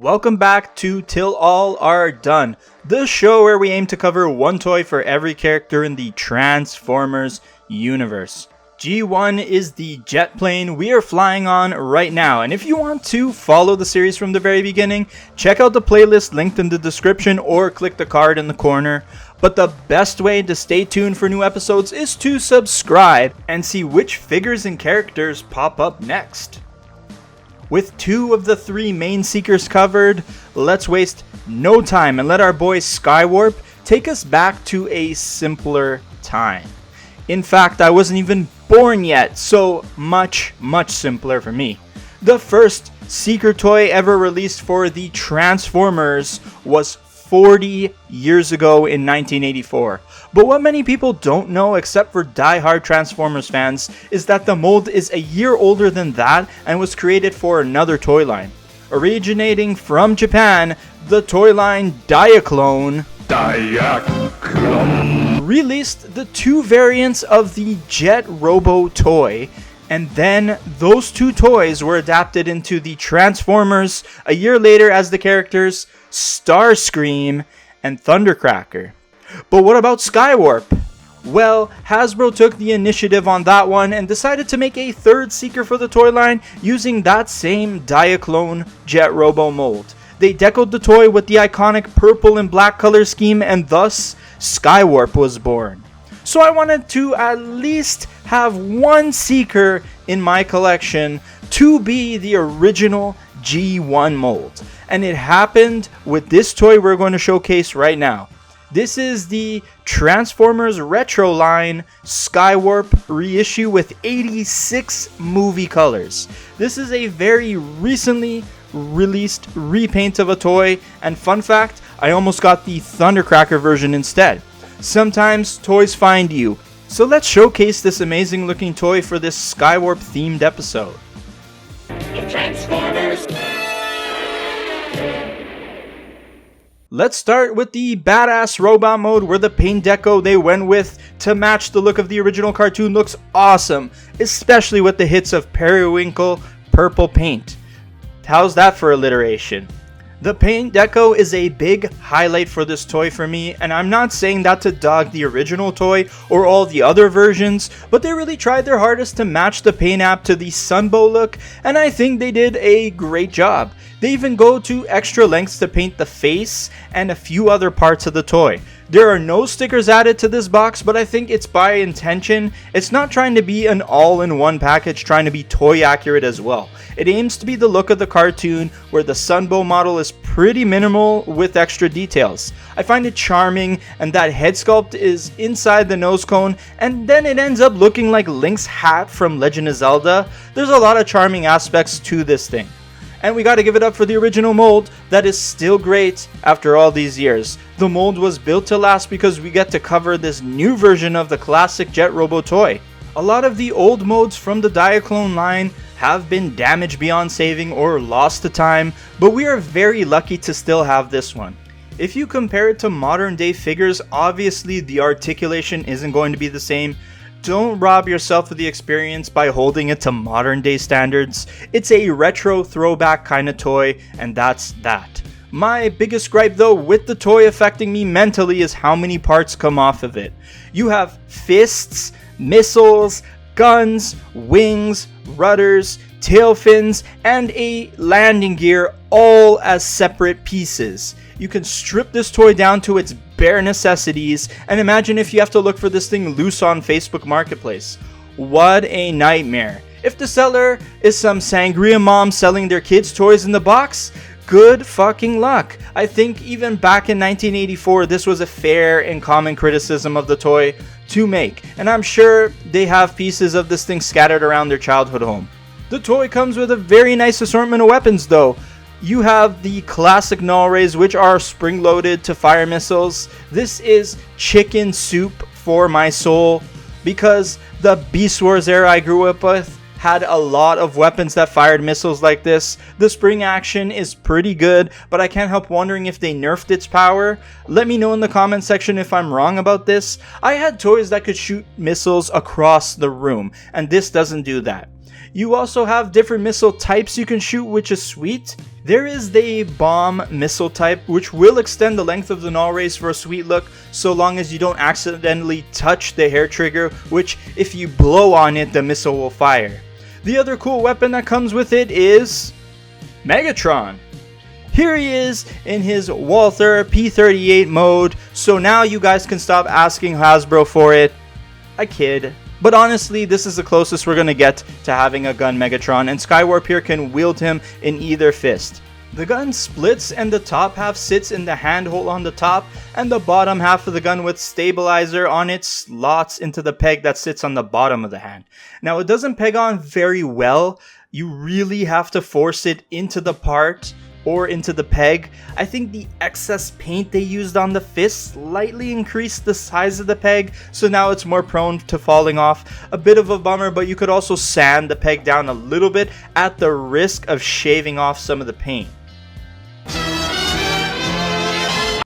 Welcome back to Till All Are Done, the show where we aim to cover one toy for every character in the Transformers universe. G1 is the jet plane we are flying on right now, and if you want to follow the series from the very beginning, check out the playlist linked in the description or click the card in the corner. But the best way to stay tuned for new episodes is to subscribe and see which figures and characters pop up next. With two of the three main seekers covered, let's waste no time and let our boy Skywarp take us back to a simpler time. In fact, I wasn't even born yet, so much simpler for me. The first seeker toy ever released for the Transformers was 40 years ago in 1984. But what many people don't know, except for die-hard Transformers fans, is that the mold is a year older than that and was created for another toy line. Originating from Japan, the toy line Diaclone released the two variants of the Jet Robo toy, and then those two toys were adapted into the Transformers a year later as the characters Starscream and Thundercracker. But what about Skywarp? Well, Hasbro took the initiative on that one and decided to make a third seeker for the toy line using that same Diaclone Jet Robo mold. They decoed the toy with the iconic purple and black color scheme, and thus Skywarp was born. So I wanted to at least have one seeker in my collection to be the original G1 mold. And it happened with this toy we're going to showcase right now. This is the Transformers Retro line Skywarp reissue with 86 movie colors. This is a very recently released repaint of a toy, and fun fact, I almost got the Thundercracker version instead. Sometimes toys find you. So let's showcase this amazing looking toy for this Skywarp themed episode. Transformers. Let's start with the badass robot mode, where the paint deco they went with to match the look of the original cartoon looks awesome, especially with the hits of periwinkle purple paint. How's that for alliteration? The paint deco is a big highlight for this toy for me, and I'm not saying that to dog the original toy or all the other versions, but they really tried their hardest to match the paint app to the Sunbow look, and I think they did a great job. They even go to extra lengths to paint the face and a few other parts of the toy. There are no stickers added to this box, but I think it's by intention. It's not trying to be an all-in-one package, trying to be toy accurate as well. It aims to be the look of the cartoon, where the Sunbow model is pretty minimal with extra details. I find it charming, and that head sculpt is inside the nose cone, and then it ends up looking like Link's hat from Legend of Zelda. There's a lot of charming aspects to this thing. And we gotta give it up for the original mold that is still great after all these years. The mold was built to last because we get to cover this new version of the classic Jet Robo toy. A lot of the old molds from the Diaclone line have been damaged beyond saving or lost to time, but we are very lucky to still have this one. If you compare it to modern day figures, obviously the articulation isn't going to be the same. Don't rob yourself of the experience by holding it to modern day standards. It's a retro throwback kind of toy, and that's that. My biggest gripe though with the toy affecting me mentally is how many parts come off of it. You have fists, missiles, guns, wings, rudders, tail fins, and a landing gear, all as separate pieces. You can strip this toy down to its bare necessities, and imagine if you have to look for this thing loose on Facebook Marketplace. What a nightmare. If the seller is some sangria mom selling their kids' toys in the box, good fucking luck. I think even back in 1984, this was a fair and common criticism of the toy to make, and I'm sure they have pieces of this thing scattered around their childhood home. The toy comes with a very nice assortment of weapons though. You have the classic null rays, which are spring-loaded to fire missiles. This is chicken soup for my soul, because the Beast Wars era I grew up with had a lot of weapons that fired missiles like this. The spring action is pretty good, but I can't help wondering if they nerfed its power. Let me know in the comment section if I'm wrong about this. I had toys that could shoot missiles across the room, and this doesn't do that. You also have different missile types you can shoot, which is sweet. There is the bomb missile type, which will extend the length of the null rays for a sweet look, so long as you don't accidentally touch the hair trigger, which if you blow on it, the missile will fire. The other cool weapon that comes with it is Megatron. Here he is in his Walther P38 mode, so now you guys can stop asking Hasbro for it. I kid. But honestly, this is the closest we're going to get to having a gun Megatron, and Skywarp here can wield him in either fist. The gun splits and the top half sits in the handhold on the top, and the bottom half of the gun with stabilizer on it slots into the peg that sits on the bottom of the hand. Now it doesn't peg on very well, you really have to force it into the part or into the peg. I think the excess paint they used on the fist slightly increased the size of the peg, so now it's more prone to falling off. A bit of a bummer, but you could also sand the peg down a little bit at the risk of shaving off some of the paint.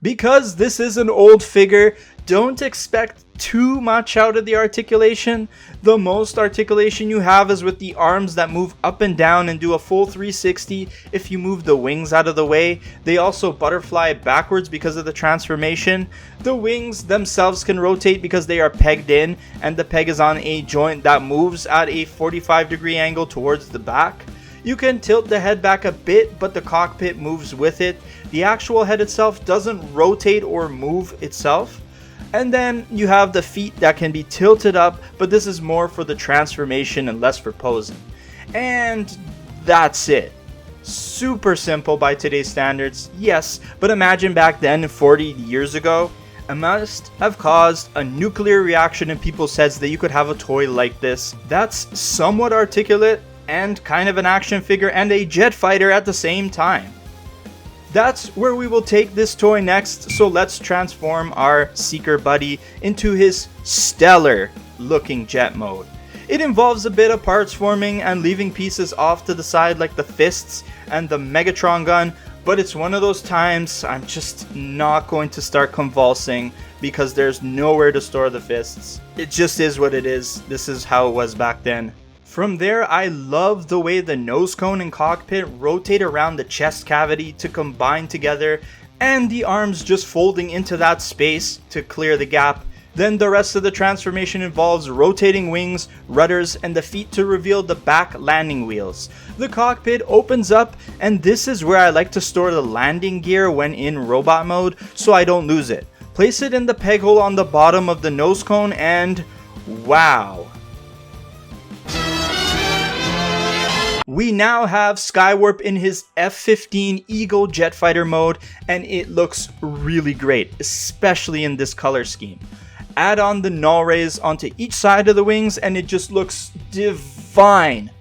Because this is an old figure, don't expect too much out of the articulation. The most articulation you have is with the arms that move up and down and do a full 360 if you move the wings out of the way. They also butterfly backwards because of the transformation. The wings themselves can rotate because they are pegged in, and the peg is on a joint that moves at a 45-degree angle towards the back. You can tilt the head back a bit, but the cockpit moves with it. The actual head itself doesn't rotate or move itself. And then you have the feet that can be tilted up, but this is more for the transformation and less for posing. And that's it. Super simple by today's standards, yes, but imagine back then 40 years ago. It must have caused a nuclear reaction in people's heads that you could have a toy like this that's somewhat articulate and kind of an action figure and a jet fighter at the same time. That's where we will take this toy next, so let's transform our Seeker buddy into his stellar looking jet mode. It involves a bit of parts forming and leaving pieces off to the side like the fists and the Megatron gun, but it's one of those times I'm just not going to start convulsing because there's nowhere to store the fists. It just is what it is. This is how it was back then. From there, I love the way the nose cone and cockpit rotate around the chest cavity to combine together, and the arms just folding into that space to clear the gap. Then the rest of the transformation involves rotating wings, rudders, and the feet to reveal the back landing wheels. The cockpit opens up, and this is where I like to store the landing gear when in robot mode so I don't lose it. Place it in the peg hole on the bottom of the nose cone, and wow. We now have Skywarp in his F-15 Eagle jet fighter mode, and it looks really great, especially in this color scheme. Add on the null rays onto each side of the wings and it just looks divine.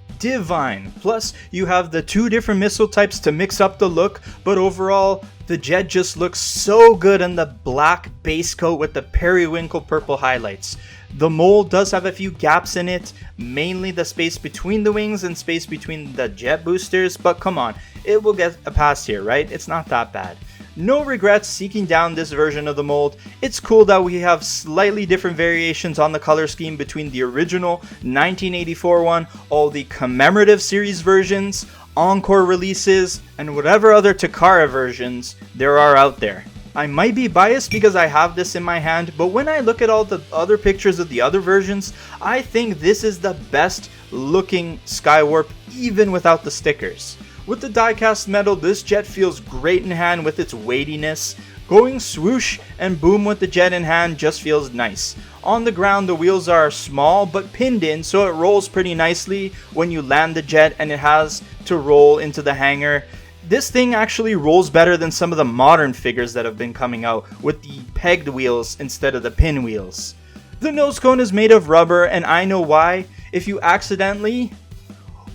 Plus, you have the two different missile types to mix up the look, but overall, the jet just looks so good in the black base coat with the periwinkle purple highlights. The mold does have a few gaps in it, mainly the space between the wings and space between the jet boosters, but come on, it will get a pass here, right? It's not that bad. No regrets seeking down this version of the mold. It's cool that we have slightly different variations on the color scheme between the original 1984 one, all the commemorative series versions, encore releases, and whatever other Takara versions there are out there. I might be biased because I have this in my hand, but when I look at all the other pictures of the other versions, I think this is the best looking Skywarp even without the stickers. With the die-cast metal, this jet feels great in hand with its weightiness. Going swoosh and boom with the jet in hand just feels nice. On the ground, the wheels are small but pinned in, so it rolls pretty nicely when you land the jet and it has to roll into the hangar. This thing actually rolls better than some of the modern figures that have been coming out with the pegged wheels instead of the pin wheels. The nose cone is made of rubber, and I know why. If you accidentally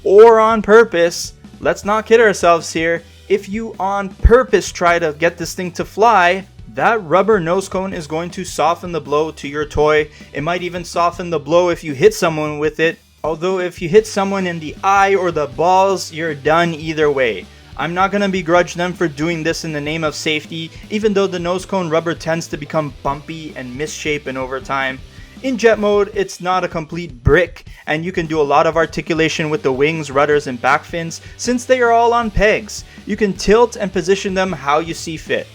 or on purpose, let's not kid ourselves here, if you on purpose try to get this thing to fly, that rubber nose cone is going to soften the blow to your toy. It might even soften the blow if you hit someone with it, although if you hit someone in the eye or the balls, you're done either way. I'm not going to begrudge them for doing this in the name of safety, even though the nose cone rubber tends to become bumpy and misshapen over time. In jet mode, it's not a complete brick, and you can do a lot of articulation with the wings, rudders, and back fins since they are all on pegs. You can tilt and position them how you see fit.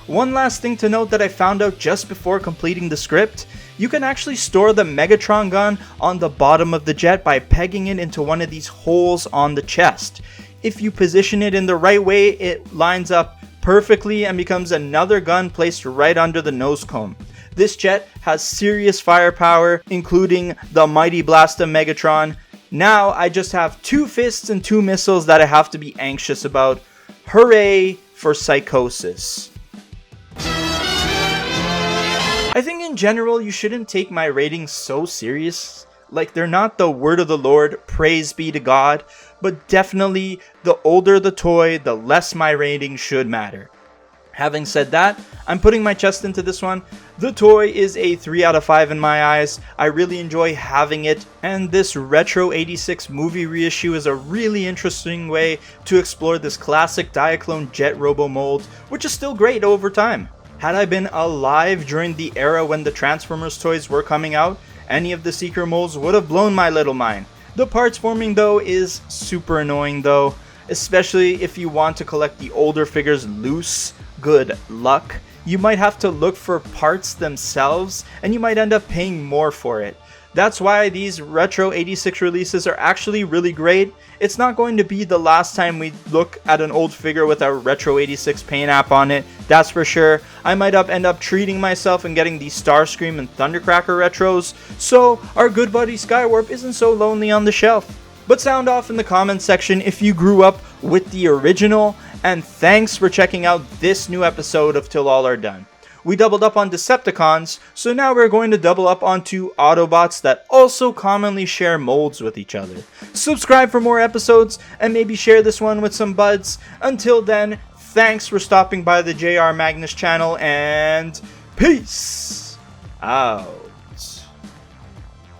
One last thing to note that I found out just before completing the script, you can actually store the Megatron gun on the bottom of the jet by pegging it into one of these holes on the chest. If you position it in the right way, it lines up perfectly and becomes another gun placed right under the nose cone. This jet has serious firepower, including the mighty blast of Megatron. Now I just have 2 fists and 2 missiles that I have to be anxious about. Hooray for Psychosis. I think in general you shouldn't take my ratings so serious. Like, they're not the word of the Lord, praise be to God, but definitely the older the toy, the less my rating should matter. Having said that, I'm putting my chest into this one. The toy is a 3 out of 5 in my eyes. I really enjoy having it, and this Retro 86 movie reissue is a really interesting way to explore this classic Diaclone jet robo mold, which is still great over time. Had I been alive during the era when the Transformers toys were coming out, any of the Seeker molds would have blown my little mind. The parts forming though is super annoying though, especially if you want to collect the older figures loose. Good luck. You might have to look for parts themselves, and you might end up paying more for it. That's why these Retro 86 releases are actually really great. It's not going to be the last time we look at an old figure with a Retro 86 paint app on it, that's for sure. I might end up treating myself and getting these Starscream and Thundercracker retros, so our good buddy Skywarp isn't so lonely on the shelf. But sound off in the comments section if you grew up with the original, and thanks for checking out this new episode of Till All Are Done. We doubled up on Decepticons, so now we're going to double up onto Autobots that also commonly share molds with each other. Subscribe for more episodes, and maybe share this one with some buds. Until then, thanks for stopping by the JR Magnus channel, and peace out.